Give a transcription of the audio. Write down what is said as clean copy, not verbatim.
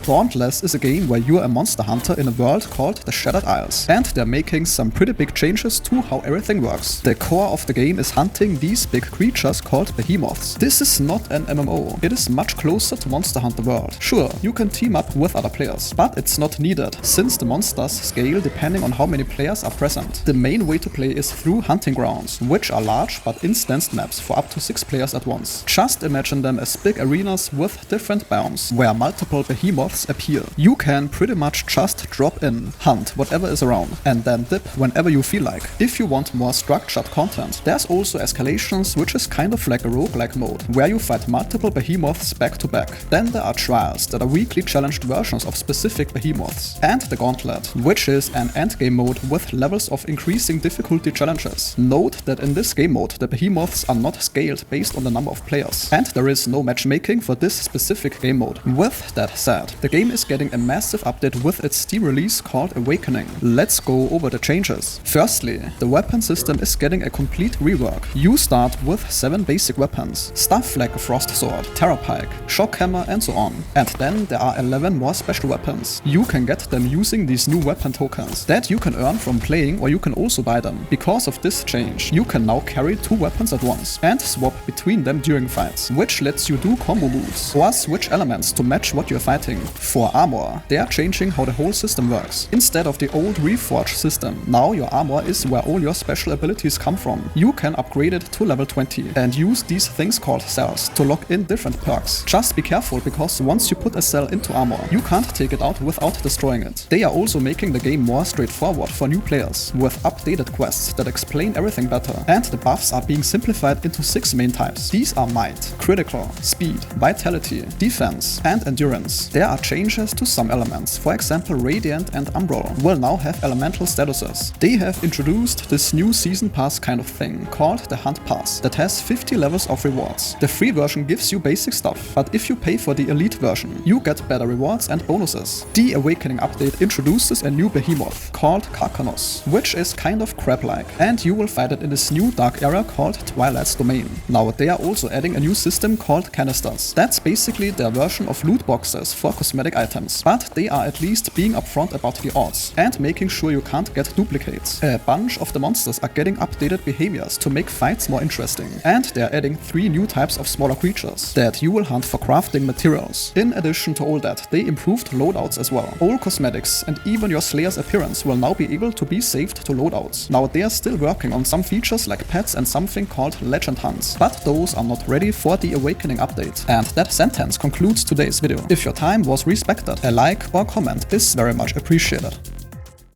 Dauntless is a game where you're a monster hunter in a world called the Shattered Isles, and they're making some pretty big changes to how everything works. The core of the game is hunting these big creatures called Behemoths. This is not an MMO, it is much closer to Monster Hunter World. Sure, you can team up with other players, but it's not needed, since the monsters scale depending on how many players are present. The main way to play is through hunting grounds, which are large but instanced maps for up to 6 players at once. Just imagine them as big arenas with different biomes, where multiple Behemoths appear. You can pretty much just drop in, hunt whatever is around, and then dip whenever you feel like. If you want more structured content, there's also Escalations, which is kind of like a roguelike mode, where you fight multiple Behemoths back to back. Then there are trials that are weekly challenged versions of specific Behemoths, and the Gauntlet, which is an endgame mode with levels of increasing difficulty challenges. Note that in this game mode, the Behemoths are not scaled based on the number of players, and there is no matchmaking for this specific game mode. With that said, the game is getting a massive update with its Steam release called Awakening. Let's go over the changes. Firstly, the weapon system is getting a complete rework. You start with 7 basic weapons, stuff like a Frost Sword, Terra Pike, Shock Hammer and so on. And then there are 11 more special weapons. You can get them using these new weapon tokens that you can earn from playing, or you can also buy them. Because of this change, you can now carry 2 weapons at once and swap between them during fights, which lets you do combo moves or switch elements to match what you're fighting. For armor, they are changing how the whole system works. Instead of the old Reforge system, now your armor is where all your special abilities come from. You can upgrade it to level 20 and use these things called cells to lock in different perks. Just be careful, because once you put a cell into armor, you can't take it out without destroying it. They are also making the game more straightforward for new players, with updated quests that explain everything better, and the buffs are being simplified into 6 main types. These are Might, Critical, Speed, Vitality, Defense, and Endurance. There are changes to some elements. For example, Radiant and Umbral will now have elemental statuses. They have introduced this new season pass kind of thing called the Hunt Pass that has 50 levels of rewards. The free version gives you basic stuff, but if you pay for the elite version, you get better rewards and bonuses. The Awakening update introduces a new Behemoth called Karkanos, which is kind of crab-like, and you will fight it in this new dark area called Twilight's Domain. Now they are also adding a new system called Canisters. That's basically their version of Lootboxes for cosmetic items, but they are at least being upfront about the odds and making sure you can't get duplicates. A bunch of the monsters are getting updated behaviors to make fights more interesting, and they're adding 3 new types of smaller creatures that you will hunt for crafting materials. In addition to all that, they improved loadouts as well. All cosmetics and even your Slayer's appearance will now be able to be saved to loadouts. Now they are still working on some features like pets and something called Legend Hunts, but those are not ready for the Awakening update. And that sentence concludes today's video. If your time was respected, a like or comment is very much appreciated.